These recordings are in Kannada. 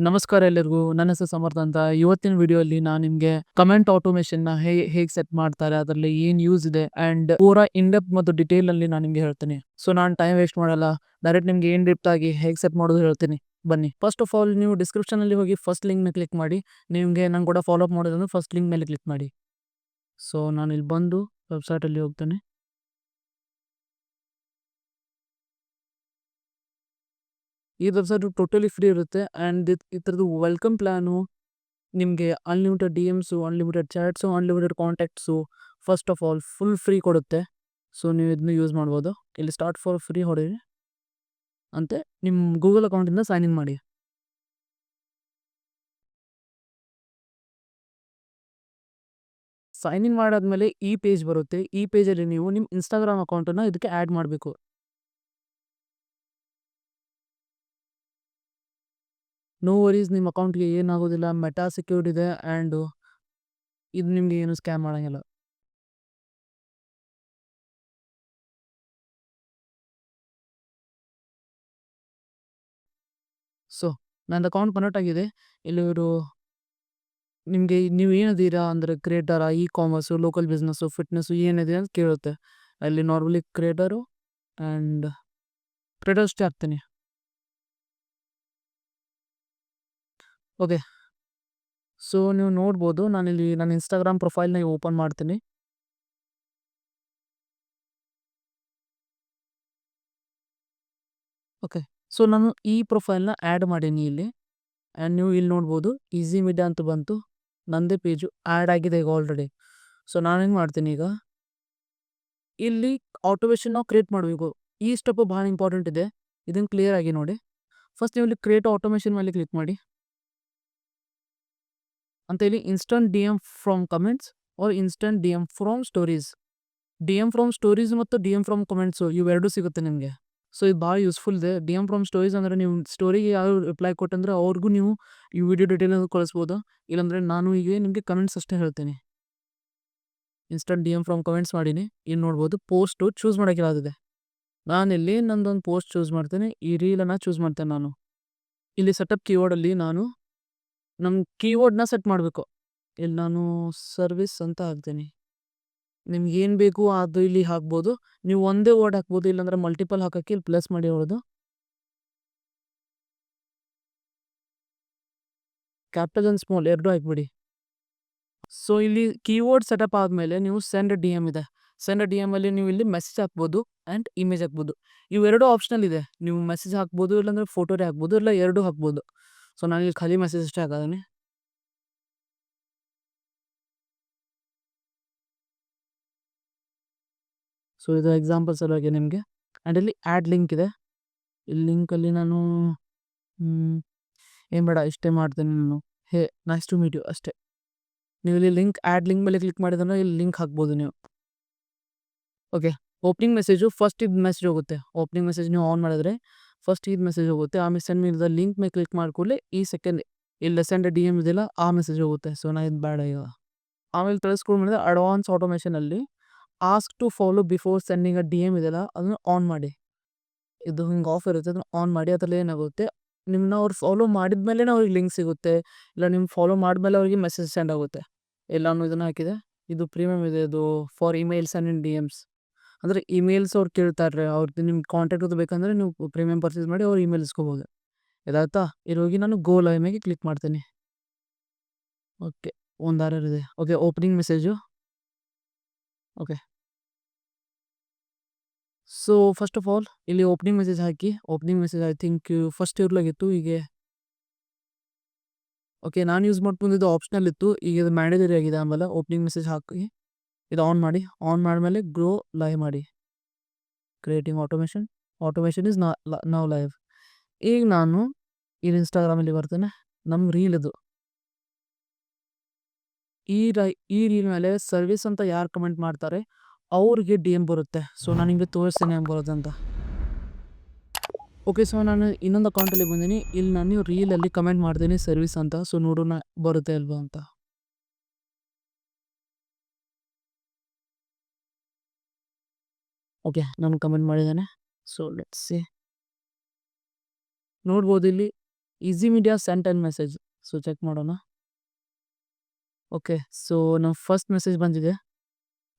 ನಮಸ್ಕಾರ ಎಲ್ಲರಿಗೂ. ನನ್ನ ಹೆಸರು ಸಮರ್ಥ ಅಂತ. ಇವತ್ತಿನ ವಿಡಿಯೋಲಿ ನಾನು ನಿಮ್ಗೆ ಕಮೆಂಟ್ ಆಟೋಮೇಷನ್‌ನ ಹೇಗ್ ಸೆಟ್ ಮಾಡ್ತಾರೆ, ಅದರಲ್ಲಿ ಏನ್ ಯೂಸ್ ಇದೆ ಅಂಡ್ ಪೂರಾ ಇನ್ ಡೆಪ್ತ್ ಮತ್ತು ಡಿಟೇಲ್ ಅಲ್ಲಿ ನಾನು ನಿಮ್ಗೆ ಹೇಳ್ತೀನಿ. ಸೊ ನಾನು ಟೈಮ್ ವೇಸ್ಟ್ ಮಾಡಲ್ಲ. ಡೈರೆಕ್ಟ್ ನಿಮ್ಗೆ ಇನ್ ಡೆಪ್ತ್ ಆಗಿ ಹೇಗ್ ಸೆಟ್ ಮಾಡೋದು ಹೇಳ್ತೀನಿ. ಬನ್ನಿ. ಫಸ್ಟ್ ಆಫ್ ಆಲ್ ನೀವು ಡಿಸ್ಕ್ರಿಪ್ಷನ್ ಅಲ್ಲಿ ಹೋಗಿ ಫಸ್ಟ್ ಲಿಂಕ್ ಮೇಲೆ ಕ್ಲಿಕ್ ಮಾಡಿ. ನಿಮ್ಗೆ ನಂಗೆ ಕೂಡ ಫಾಲೋ ಅಪ್ ಮಾಡೋದಂದ್ರೆ ಫಸ್ಟ್ ಲಿಂಕ್ ಮೇಲೆ ಕ್ಲಿಕ್ ಮಾಡಿ. ಸೊ ನಾನು ಇಲ್ಲಿ ಬಂದು ವೆಬ್ಸೈಟ್ ಅಲ್ಲಿ ಹೋಗ್ತೇನೆ. ಈ ವೆಬ್ಸೈಟ್ ಟೋಟಲಿ ಫ್ರೀ ಇರುತ್ತೆ ಅಂಡ್ ಇದ್ರದ್ದು ವೆಲ್ಕಮ್ ಪ್ಲಾನು ನಿಮಗೆ unlimited DMs, unlimited chats, unlimited contacts first of all full free ಕೊಡುತ್ತೆ. ಸೊ ನೀವು ಇದನ್ನ ಯೂಸ್ ಮಾಡ್ಬೋದು. ಇಲ್ಲಿ ಸ್ಟಾರ್ಟ್ ಫಾರ್ ಫ್ರೀ ಹೊಡೀರಿ. ಅಂತೆ ನಿಮ್ಮ ಗೂಗಲ್ ಅಕೌಂಟಿಂದ ಸೈನ್ ಇನ್ ಮಾಡಿ. ಸೈನ್ ಇನ್ ಮಾಡಾದ್ಮೇಲೆ ಈ ಪೇಜ್ ಬರುತ್ತೆ. ಈ ಪೇಜಲ್ಲಿ ನೀವು ನಿಮ್ಮ ಇನ್ಸ್ಟಾಗ್ರಾಮ್ ಅಕೌಂಟನ್ನು ಇದಕ್ಕೆ ಆ್ಯಡ್ ಮಾಡಬೇಕು. ನೋ ವರೀಸ್, ನಿಮ್ಮ ಅಕೌಂಟ್ಗೆ ಏನಾಗೋದಿಲ್ಲ. ಮೆಟಾ ಸೆಕ್ಯೂರ್ಡ್ ಇದೆ ಆ್ಯಂಡ್ ಇದು ನಿಮಗೆ ಏನು ಸ್ಕ್ಯಾಮ್ ಮಾಡೋಂಗಿಲ್ಲ. ಸೊ ನಂದು ಅಕೌಂಟ್ ಕನೆಕ್ಟ್ ಆಗಿದೆ. ಇಲ್ಲಿ ಇವರು ನಿಮಗೆ ನೀವು ಏನದೀರಾ ಅಂದರೆ ಕ್ರಿಯೇಟರಾ, e commerce, local business, fitness ಏನಿದೆ ಅಂತ ಕೇಳುತ್ತೆ. ಅಲ್ಲಿ ನಾರ್ಮಲಿ ಕ್ರಿಯೇಟರು ಆ್ಯಂಡ್ ಕ್ರಿಯೇಟರ್ ಅಷ್ಟೇ ಹಾಕ್ತೀನಿ. ಓಕೆ. ಸೊ ನೀವು ನೋಡ್ಬೋದು, ನಾನಿಲ್ಲಿ ನನ್ನ ಇನ್ಸ್ಟಾಗ್ರಾಮ್ ಪ್ರೊಫೈಲ್ನ ಓಪನ್ ಮಾಡ್ತೀನಿ. ಓಕೆ. ಸೊ ನಾನು ಈ ಪ್ರೊಫೈಲ್ನ ಆ್ಯಡ್ ಮಾಡೀನಿ ಇಲ್ಲಿ ಆ್ಯಂಡ್ ನೀವು ಇಲ್ಲಿ ನೋಡ್ಬೋದು ಈಸಿ ಮೀಡಿಯಾ ಅಂತ ಬಂತು. ನನ್ನದೇ ಪೇಜು ಆ್ಯಡ್ ಆಗಿದೆ ಈಗ ಆಲ್ರೆಡಿ. ಸೊ ನಾನೇನು ಮಾಡ್ತೀನಿ ಈಗ, ಇಲ್ಲಿ ಆಟೋಮೇಷನ್ ನಾವು ಕ್ರಿಯೇಟ್ ಮಾಡಬೇಕು. ಈ ಸ್ಟೆಪ್ಪು ಭಾಳ ಇಂಪಾರ್ಟೆಂಟ್ ಇದೆ. ಇದನ್ನು ಕ್ಲಿಯರ್ ಆಗಿ ನೋಡಿ. ಫಸ್ಟ್ ನೀವು ಇಲ್ಲಿ ಕ್ರಿಯೇಟ್ ಆಟೋಮೇಷನ್ ಮೇಲೆ ಕ್ಲಿಕ್ ಮಾಡಿ. ಅಂತ ಇಲ್ಲಿ instant DM from comments or instant DM from stories. DM from stories ಮತ್ತು ಡಿ.ಎಮ್ ಫ್ರಮ್ ಕಮೆಂಟ್ಸು ಇವೆರಡೂ ಸಿಗುತ್ತೆ ನಿಮಗೆ. ಸೊ ಇದು ಭಾಳ ಯೂಸ್ಫುಲ್ ಇದೆ. ಡಿ.ಎಮ್ ಫ್ರಮ್ ಸ್ಟೋರೀಸ್ ಅಂದರೆ ನೀವು ಸ್ಟೋರಿಗೆ ಯಾರು ರಿಪ್ಲೈ ಕೊಟ್ಟಂದ್ರೆ ಅವ್ರಿಗೂ ನೀವು ಈ ವಿಡಿಯೋ ಡೀಟೇಲ್ ಕಳಿಸ್ಬೋದು. ಇಲ್ಲಾಂದರೆ ನಾನು ಈಗ ನಿಮಗೆ ಕಮೆಂಟ್ಸ್ ಅಷ್ಟೇ ಹೇಳ್ತೀನಿ. ಇನ್ಸ್ಟಂಟ್ ಡಿ.ಎಮ್ ಫ್ರಮ್ ಕಮೆಂಟ್ಸ್ ಮಾಡೀನಿ. ಇಲ್ಲಿ ನೋಡ್ಬೋದು ಪೋಸ್ಟು ಚೂಸ್ ಮಾಡೋಕ್ಕಿರೋದಿದೆ. ನಾನಿಲ್ಲಿ ನಂದೊಂದು ಪೋಸ್ಟ್ ಚೂಸ್ ಮಾಡ್ತೇನೆ. ಈ ರೀಲನ್ನು ಚೂಸ್ ಮಾಡ್ತೇನೆ ನಾನು. ಇಲ್ಲಿ ಸೆಟಪ್ ಕೀವರ್ಡಲ್ಲಿ ನಾನು ನಮ್ಮ ಕೀವರ್ಡ್ನ ಸೆಟ್ ಮಾಡಬೇಕು. ಇಲ್ಲಿ ನಾನು ಸರ್ವಿಸ್ ಅಂತ ಹಾಕ್ತೀನಿ. ನಿಮ್ಗೆ ಏನು ಬೇಕು ಅದು ಇಲ್ಲಿ ಹಾಕ್ಬೋದು. ನೀವು ಒಂದೇ ವರ್ಡ್ ಹಾಕ್ಬೋದು, ಇಲ್ಲಾಂದರೆ ಮಲ್ಟಿಪಲ್ ಹಾಕೋಕ್ಕೆ ಇಲ್ಲಿ ಪ್ಲಸ್ ಮಾಡಿ ಹೊಡೆದು ಕ್ಯಾಪಿಟಲ್ ಆ್ಯಂಡ್ ಸ್ಮಾಲ್ ಎರಡೂ ಹಾಕ್ಬಿಡಿ. ಸೊ ಇಲ್ಲಿ ಕೀವರ್ಡ್ ಸೆಟಪ್ ಆದಮೇಲೆ ನೀವು ಸೆಂಡ್ ಡಿ.ಎಮ್ ಇದೆ. ಸೆಂಡ್ ಡಿ.ಎಮ್ಮಲ್ಲಿ ನೀವು ಇಲ್ಲಿ ಮೆಸೇಜ್ ಹಾಕ್ಬೋದು ಆ್ಯಂಡ್ ಇಮೇಜ್ ಹಾಕ್ಬೋದು. ಇವೆರಡೂ ಆಪ್ಷನಲ್ ಇದೆ. ನೀವು ಮೆಸೇಜ್ ಹಾಕ್ಬೋದು, ಇಲ್ಲಾಂದರೆ ಫೋಟೋನೇ ಹಾಕ್ಬೋದು, ಇಲ್ಲ ಎರಡೂ ಹಾಕ್ಬೋದು. ಸೊ ನಾನಿಲ್ಲಿ ಖಾಲಿ ಮೆಸೇಜ್ ಅಷ್ಟೇ ಹಾಕಿದ್ದೀನಿ. ಸೊ ಇದು ಎಕ್ಸಾಂಪಲ್ ಸಲುವಾಗಿ ನಿಮಗೆ. ಆ್ಯಂಡ್ ಇಲ್ಲಿ ಆ್ಯಡ್ ಲಿಂಕ್ ಇದೆ. ಈ ಲಿಂಕಲ್ಲಿ ನಾನು ಏನು ಬೇಡ ಇಷ್ಟೇ ಮಾಡ್ತೀನಿ ನಾನು. ಹೇ ನೈಸ್ ಟು ಮೀಟ್ ಯು ಅಷ್ಟೇ. ನೀವು ಇಲ್ಲಿ ಆ್ಯಡ್ ಲಿಂಕ್ ಮೇಲೆ ಕ್ಲಿಕ್ ಮಾಡಿದ್ರೆ ಇಲ್ಲಿ ಲಿಂಕ್ ಹಾಕ್ಬೋದು ನೀವು. ಓಕೆ. ಓಪನಿಂಗ್ ಮೆಸೇಜು ಫಸ್ಟ್ ಇದು ಮೆಸೇಜ್ ಹೋಗುತ್ತೆ. ಓಪನಿಂಗ್ ಮೆಸೇಜ್ ನೀವು ಆನ್ ಮಾಡಿದ್ರೆ ಫಸ್ಟ್ ಇದು ಮೆಸೇಜ್ ಹೋಗುತ್ತೆ. ಆಮೇಲೆ ಸೆಂಡ್ ಮೀ ದ ಲಿಂಕ್ ಮೇಲೆ ಕ್ಲಿಕ್ ಮಾಡಿ ಕೂಡಲೇ ಈ ಸೆಕೆಂಡ್ ಇಲ್ಲಿ ಸೆಂಡ್ ಡಿ.ಎಮ್ ಇದೆಯಲ್ಲ ಆ ಮೆಸೇಜ್ ಹೋಗುತ್ತೆ. ಸೊ ನಾನು ಇದು ಬೇಡ ಈಗ. ಆಮೇಲೆ ಮಾಡಿದ್ರೆ ಅಡ್ವಾನ್ಸ್ ಆಟೋಮೇಷನಲ್ಲಿ ask to follow before sending a DM ಇದೆಯಲ್ಲ ಅದನ್ನು ಆನ್ ಮಾಡಿ. ಇದು ಹಿಂಗೆ ಆಫ್ ಇರುತ್ತೆ, ಅದನ್ನು ಆನ್ ಮಾಡಿ. ಅದರಲ್ಲಿ ಏನಾಗುತ್ತೆ, ನಿಮ್ಮನ್ನ ಅವ್ರು ಫಾಲೋ ಮಾಡಿದ ಮೇಲೆ ಅವ್ರಿಗೆ ಲಿಂಕ್ ಸಿಗುತ್ತೆ, ಇಲ್ಲ ನಿಮ್ಮ ಫಾಲೋ ಮಾಡಿದ್ಮೇಲೆ ಅವ್ರಿಗೆ ಮೆಸೇಜ್ ಸೆಂಡ್ ಆಗುತ್ತೆ. ಎಲ್ಲಾನು ಇದನ್ನು ಹಾಕಿದೆ. ಇದು ಪ್ರೀಮಿಯಮ್ ಇದೆ. ಇದು ಫಾರ್ ಇಮೇಲ್ಸ್ ಆ್ಯಂಡ್ ಇನ್ ಡಿ.ಎಮ್ಸ್ ಅಂದರೆ ಇಮೇಲ್ಸ್ ಅವ್ರು ಕೇಳ್ತಾರೆ. ಅವ್ರದ್ದು ನಿಮ್ಮ ಕಾಂಟ್ಯಾಕ್ಟ್ ಬೇಕಂದರೆ ನೀವು ಪ್ರೀಮಿಯಮ್ ಪರ್ಚೇಸ್ ಮಾಡಿ ಅವ್ರು ಇಮೇಲ್ ಇಸ್ಕೋಬೋದು. ಇದಾಯ್ತಾ? ಇಲ್ಲಿ ಹೋಗಿ ನಾನು ಗೋ ಲೈವ್ ಮೇಲೆ ಕ್ಲಿಕ್ ಮಾಡ್ತೀನಿ. ಓಕೆ. ಒಂದು ಎರರ್ ಇದೆ. Okay. Opening message. Okay. So first of all ಇಲ್ಲಿ ಓಪನಿಂಗ್ ಮೆಸೇಜ್ ಹಾಕಿ. Opening message I think first ಇರ್ಲಾಗಿತ್ತು. ಹೀಗೆ ಓಕೆ. ನಾನು ಯೂಸ್ ಮಾಡ್ಕೊಂಡಿದ್ದು ಆಪ್ಷನಲ್ ಇತ್ತು. ಈಗ ಇದು ಮ್ಯಾಂಡೇಟರಿ ಆಗಿದೆ. ಆಮೇಲೆ ಓಪನಿಂಗ್ ಮೆಸೇಜ್ ಹಾಕಿ ಇದು ಆನ್ ಮಾಡಿ. ಆನ್ ಮಾಡಿದ್ಮೇಲೆ ಗ್ರೋ ಲೈವ್ ಮಾಡಿ. Creating automation. Automation is now live. ಈಗ ನಾನು ಇಲ್ಲಿ ಇನ್ಸ್ಟಾಗ್ರಾಮಲ್ಲಿ ಬರ್ತೇನೆ. ನಮ್ಮ ರೀಲ್ ಇದು. ಈ ರೀಲ್ ಮೇಲೆ ಸರ್ವಿಸ್ ಅಂತ ಯಾರು ಕಮೆಂಟ್ ಮಾಡ್ತಾರೆ ಅವ್ರಿಗೆ ಡಿ.ಎಮ್ ಬರುತ್ತೆ. ಸೊ ನಾನು ನಿಮಗೆ ತೋರಿಸ್ತೇನೆ ಹೆಂಗೆ ಬರೋದಂತ. ಓಕೆ. ಸೊ ನಾನು ಇನ್ನೊಂದು ಅಕೌಂಟಲ್ಲಿ ಬಂದೀನಿ. ಇಲ್ಲಿ ನಾನು ರೀಲಲ್ಲಿ ಕಮೆಂಟ್ ಮಾಡ್ತೀನಿ ಸರ್ವಿಸ್ ಅಂತ. ಸೊ ನೋಡೋಣ ಬರುತ್ತೆ ಅಲ್ವಾ ಅಂತ. ಓಕೆ. ನಾನು ಕಮೆಂಟ್ ಮಾಡಿದ್ದೇನೆ. So let's see. ನೋಡ್ಬೋದು ಇಲ್ಲಿ easy media sent and message. So check ಮಾಡೋಣ. ಓಕೆ. ಸೊ ನಮ್ಮ ಫಸ್ಟ್ ಮೆಸೇಜ್ ಬಂದಿದೆ.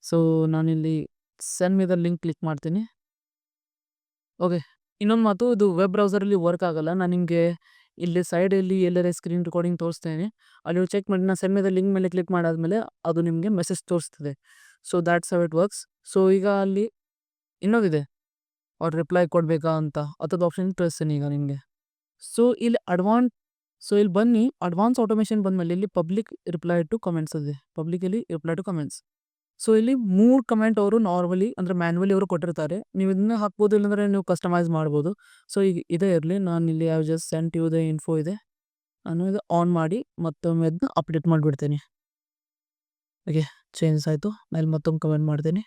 ಸೊ ನಾನಿಲ್ಲಿ send me the link click ಮಾಡ್ತೀನಿ. ಓಕೆ. ಇನ್ನೊಂದು ಮಾತು, ಇದು ವೆಬ್ ಬ್ರೌಸರಲ್ಲಿ ವರ್ಕ್ ಆಗಲ್ಲ. ನಾನು ನಿಮಗೆ ಇಲ್ಲಿ ಸೈಡಲ್ಲಿ ಎಲ್ಲರೆ ಸ್ಕ್ರೀನ್ ರೆಕಾರ್ಡಿಂಗ್ ತೋರಿಸ್ತೇನೆ. ಅಲ್ಲಿ ನೀವು ಚೆಕ್ ಮಾಡಿ. ನಾನು ಸೆಂಡ್ ಮಿ ದ ಲಿಂಕ್ ಮೇಲೆ ಕ್ಲಿಕ್ ಮಾಡಾದ್ಮೇಲೆ ಅದು ನಿಮಗೆ ಮೆಸೇಜ್ ತೋರಿಸ್ತದೆ. So that's how it works. So ಈಗ ಅಲ್ಲಿ ಇನ್ನೊಂದಿದೆ, ಅವ್ರು ರಿಪ್ಲೈ ಕೊಡಬೇಕಾ ಅಂತ ಅದ್ರದ್ದು ಆಪ್ಷನ್ ತೋರಿಸ್ತೀನಿ ಈಗ ನಿಮಗೆ. ಸೊ ಇಲ್ಲಿ ಇಲ್ಲಿ ಬನ್ನಿ, ಅಡ್ವಾನ್ಸ್ ಆಟೋಮೇಷನ್ ಬಂದಮೇಲೆ ಇಲ್ಲಿ ಪಬ್ಲಿಕ್ ರಿಪ್ಲೈ ಟು ಕಮೆಂಟ್ಸ್ ಇದೆ. Publicly reply to comments. So ಇಲ್ಲಿ 3 ಕಮೆಂಟ್ ಅವರು ನಾರ್ಮಲಿ ಅಂದರೆ ಮ್ಯಾನ್ಯುವಲಿ ಅವರು ಕೊಟ್ಟಿರ್ತಾರೆ. ನೀವು ಇದನ್ನ ಹಾಕ್ಬೋದು, ಇಲ್ಲಾಂದರೆ ನೀವು ಕಸ್ಟಮೈಸ್ ಮಾಡ್ಬೋದು. ಸೊ ಈಗ ಇದೇ ಇರಲಿ, ನಾನು ಇಲ್ಲಿ I just sent you the info ಇದೆ, ನಾನು ಇದು ಆನ್ ಮಾಡಿ ಮತ್ತೊಮ್ಮೆ ಅದನ್ನ ಅಪ್ಡೇಟ್ ಮಾಡಿಬಿಡ್ತೀನಿ. ಓಕೆ, ಚೇಂಜ್ ಆಯಿತು. ನಾನು ಇಲ್ಲಿ ಮತ್ತೊಮ್ಮೆ ಕಮೆಂಟ್ ಮಾಡ್ತೀನಿ.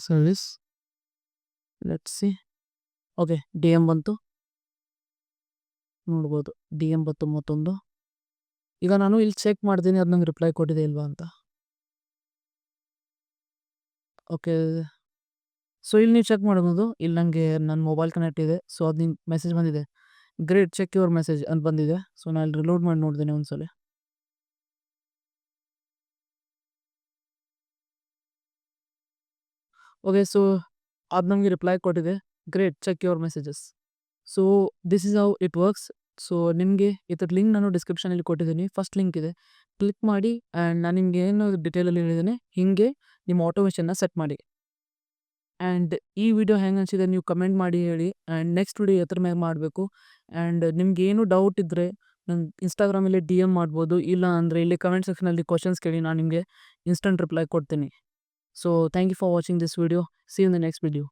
Service let's see. Okay, D M ಬಂತು, ನೋಡ್ಬೋದು. ಡಿ ಎಮ್ ಬಂತು ಮತ್ತೊಂದು. ಈಗ ನಾನು ಇಲ್ಲಿ ಚೆಕ್ ಮಾಡ್ತೀನಿ ಅದು ನಂಗೆ ರಿಪ್ಲೈ ಕೊಟ್ಟಿದೆ ಇಲ್ವಾ ಅಂತ. ಓಕೆ. ಸೊ ಇಲ್ಲಿ ನೀವು ಚೆಕ್ ಮಾಡ್ಬೋದು, ಇಲ್ಲಿ ನನಗೆ ನನ್ನ ಮೊಬೈಲ್ ಕನೆಕ್ಟ್ ಇದೆ. ಸೊ ಅದು ನಿಂಗೆ ಮೆಸೇಜ್ ಬಂದಿದೆ, ಗ್ರೇಟ್ ಚೆಕ್ ಯುವರ್ ಮೆಸೇಜ್ ಅಂತ ಬಂದಿದೆ. ಸೊ ನಾನು ಇಲ್ಲಿ ರಿಲೋಡ್ ಮಾಡಿ ನೋಡ್ತೀನಿ ಒಂದ್ಸಲ. ಓಕೆ. ಸೊ ಅದು ನಮಗೆ ರಿಪ್ಲೈ ಕೊಟ್ಟಿದೆ, great check your messages. So this is how it works. So ನಿಮಗೆ ಇದ್ರ ಲಿಂಕ್ ನಾನು ಡಿಸ್ಕ್ರಿಪ್ಷನಲ್ಲಿ ಕೊಟ್ಟಿದ್ದೀನಿ. ಫಸ್ಟ್ ಲಿಂಕ್ ಇದೆ, ಕ್ಲಿಕ್ ಮಾಡಿ. ಆ್ಯಂಡ್ ನಾನು ನಿಮ್ಗೆ ಏನು ಡಿಟೇಲಲ್ಲಿ ಹೇಳಿದ್ದೇನೆ ಹೀಗೆ ನಿಮ್ಮ ಆಟೋಮೇಷನ್ನ ಸೆಟ್ ಮಾಡಿ. ಆ್ಯಂಡ್ ಈ ವಿಡಿಯೋ ಹೆಂಗೆ ಅನಿಸಿದೆ ನೀವು ಕಮೆಂಟ್ ಮಾಡಿ ಹೇಳಿ. ಆ್ಯಂಡ್ ನೆಕ್ಸ್ಟ್ ವಿಡಿಯೋ ಎದ್ರ ಮೇಲೆ ಮಾಡಬೇಕು. ಆ್ಯಂಡ್ ನಿಮ್ಗೆ ಏನು ಡೌಟ್ ಇದ್ದರೆ ನನ್ನ ಇನ್ಸ್ಟಾಗ್ರಾಮಲ್ಲಿ ಡಿ ಎಮ್ ಮಾಡ್ಬೋದು, ಇಲ್ಲ ಅಂದರೆ ಇಲ್ಲಿ ಕಮೆಂಟ್ ಸೆಕ್ಷನಲ್ಲಿ ಕ್ವಶನ್ಸ್ ಕೇಳಿ, ನಾನು ನಿಮಗೆ ಇನ್ಸ್ಟಂಟ್ ರಿಪ್ಲೈ ಕೊಡ್ತೀನಿ. So thank you for watching this video. See you in the next video.